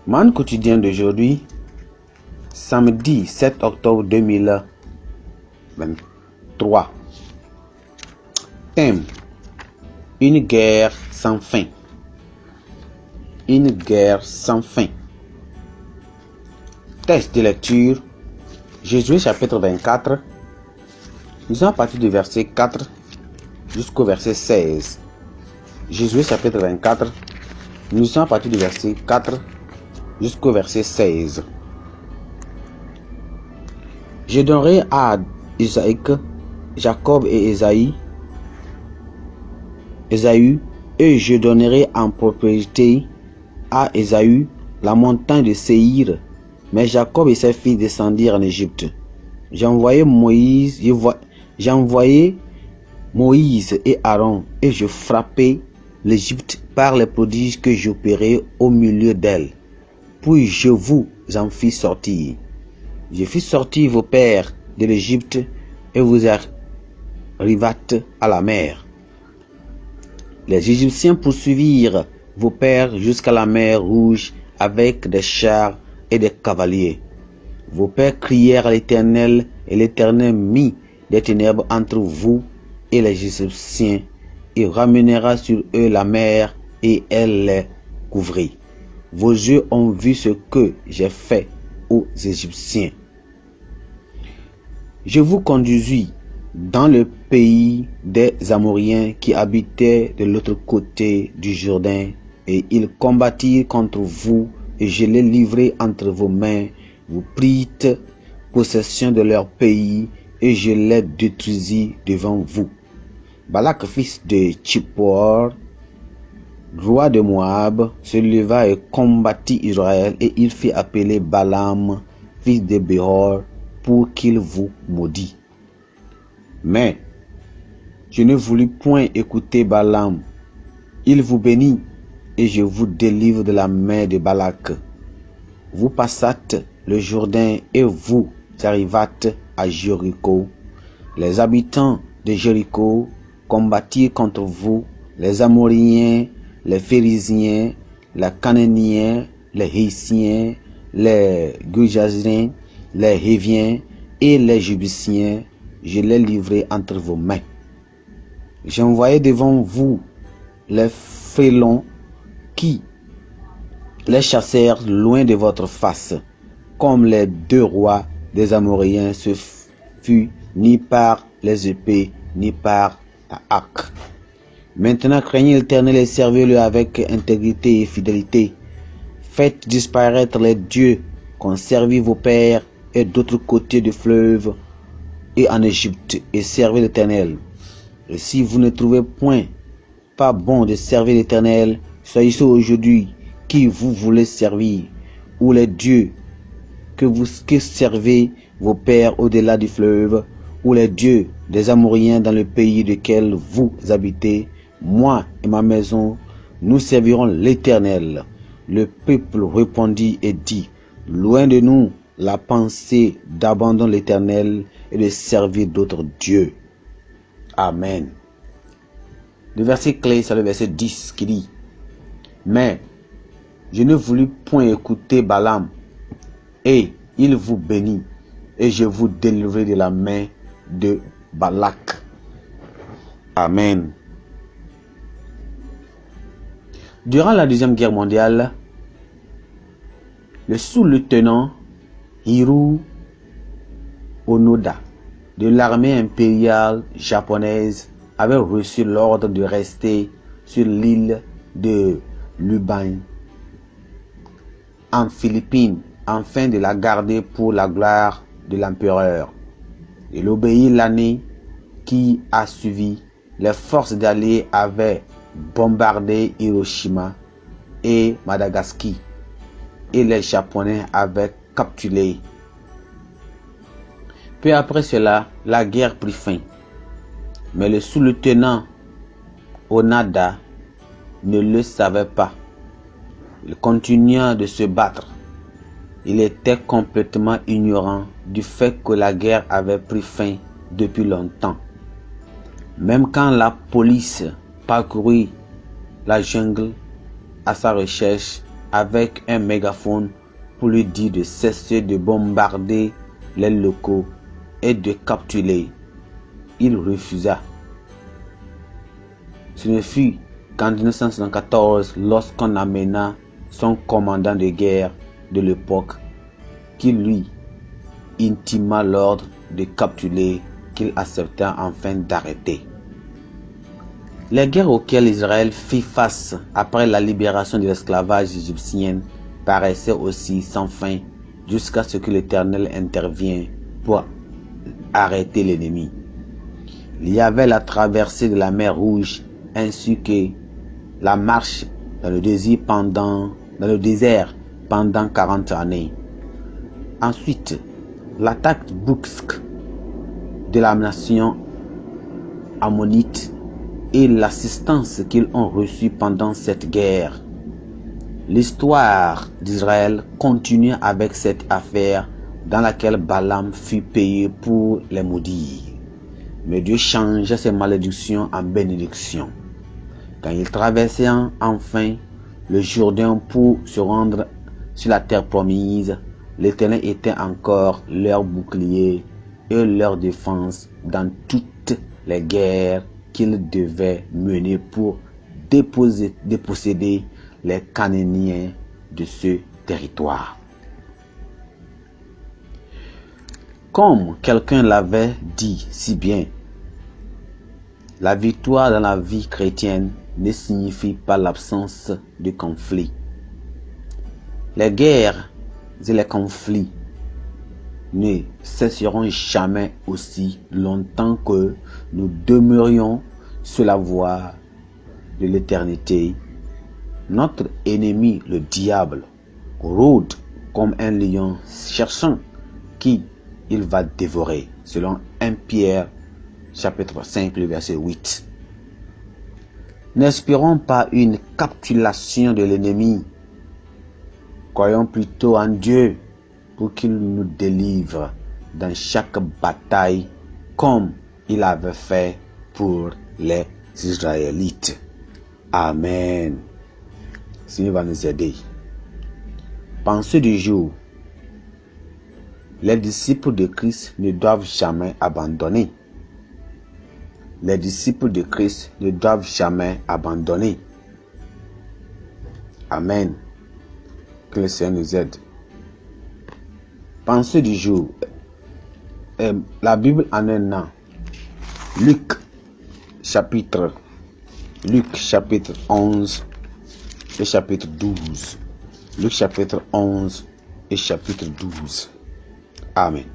Man quotidien d'aujourd'hui, samedi 7 octobre 2023. Thème: une guerre sans fin. Une guerre sans fin. Texte de lecture: Josué chapitre 24. Nous sommes à partir du verset 4 jusqu'au verset 16. Josué chapitre 24. Nous sommes à partir du verset 4 jusqu'au verset 16. Je donnerai à Isaac, Jacob et Ésaü, et je donnerai en propriété à Ésaü la montagne de Séhir. Mais Jacob et ses fils descendirent en Égypte. J'envoyai Moïse et Aaron, et je frappai l'Égypte par les prodiges que j'opérai au milieu d'elle. Puis je vous en fis sortir. Je fis sortir vos pères de l'Égypte, et vous arrivâtes à la mer. Les Égyptiens poursuivirent vos pères jusqu'à la mer Rouge avec des chars et des cavaliers. Vos pères crièrent à l'Éternel, et l'Éternel mit des ténèbres entre vous et les Égyptiens, et ramènera sur eux la mer, et elle les couvrit. Vos yeux ont vu ce que j'ai fait aux Égyptiens. Je vous conduisis dans le pays des Amoriens qui habitaient de l'autre côté du Jourdain, et ils combattirent contre vous, et je les livrai entre vos mains. Vous prîtes possession de leur pays, et je les détruisis devant vous. Balak, fils de Tsippor, roi de Moab, se leva et combattit Israël, et il fit appeler Balaam, fils de Béor, pour qu'il vous maudît. Mais je ne voulus point écouter Balaam. Il vous bénit, et je vous délivre de la main de Balak. Vous passâtes le Jourdain, et vous arrivâtes à Jéricho. Les habitants de Jéricho combattirent contre vous, les Amoriens, les Phérésiens, les Cananéens, les Hittiens, les Girgashiens, les Héviens et les Jébusiens. Je les livrai entre vos mains. J'envoyai devant vous les frélons qui les chassèrent loin de votre face, comme les deux rois des Amoriens. Ce fut ni par les épées, ni par la hache. Maintenant craignez l'Éternel et servez-le avec intégrité et fidélité. Faites disparaître les dieux qu'ont servi vos pères et d'autres côtés du fleuve et en Égypte, et servez l'Éternel. Et si vous ne trouvez point pas bon de servir l'Éternel, choisissez aujourd'hui qui vous voulez servir, ou les dieux que servez vos pères au-delà du fleuve, ou les dieux des Amoriens dans le pays duquel vous habitez. Moi et ma maison, nous servirons l'Éternel. Le peuple répondit et dit: loin de nous la pensée d'abandonner l'Éternel et de servir d'autres dieux. Amen. Le verset clé, c'est le verset 10 qui dit: mais je ne voulus point écouter Balaam, et il vous bénit, et je vous délivrai de la main de Balak. Amen. Durant la Deuxième Guerre mondiale, le sous-lieutenant Hiroo Onoda de l'armée impériale japonaise avait reçu l'ordre de rester sur l'île de Lubang en Philippines, afin de la garder pour la gloire de l'empereur. Il obéit. L'année qui a suivi, les forces d'alliés avaient bombardé Hiroshima et Madagascar, et les Japonais avaient capturé. Peu après cela, la guerre prit fin. Mais le sous-lieutenant Onoda ne le savait pas. Il continua de se battre. Il était complètement ignorant du fait que la guerre avait pris fin depuis longtemps. Même quand la police parcourut la jungle à sa recherche avec un mégaphone pour lui dire de cesser de bombarder les locaux et de capturer. Il refusa. Ce ne fut qu'en 1974, lorsqu'on amena son commandant de guerre de l'époque, qu'il lui intima l'ordre de capturer, qu'il accepta enfin d'arrêter. Les guerres auxquelles Israël fit face après la libération de l'esclavage égyptien paraissaient aussi sans fin jusqu'à ce que l'Éternel intervienne pour arrêter l'ennemi. Il y avait la traversée de la mer Rouge ainsi que la marche dans le désert pendant 40 années. Ensuite, l'attaque brusque de la nation ammonite et l'assistance qu'ils ont reçue pendant cette guerre. L'histoire d'Israël continue avec cette affaire dans laquelle Balaam fut payé pour les maudire. Mais Dieu changea ses malédictions en bénédictions. Quand ils traversaient enfin le Jourdain pour se rendre sur la terre promise, l'Éternel était encore leur bouclier et leur défense dans toutes les guerres qu'ils devaient mener pour déposséder les Cananéens de ce territoire. Comme quelqu'un l'avait dit si bien, la victoire dans la vie chrétienne ne signifie pas l'absence de conflits. Les guerres et les conflits ne cesseront jamais aussi longtemps que nous demeurions sur la voie de l'éternité. Notre ennemi, le diable, rôde comme un lion cherchant qui il va dévorer, selon 1 Pierre chapitre 5, le verset 8. N'espérons pas une capitulation de l'ennemi. Croyons plutôt en Dieu pour qu'il nous délivre dans chaque bataille comme il avait fait pour les Israélites. Amen. Seigneur va nous aider. Pensée du jour. Les disciples de Christ ne doivent jamais abandonner. Les disciples de Christ ne doivent jamais abandonner. Amen. Que le Seigneur nous aide. Pensée du jour. La Bible en un an. Luc chapitre 11 et chapitre 12. Luc chapitre 11 et chapitre 12. Amen.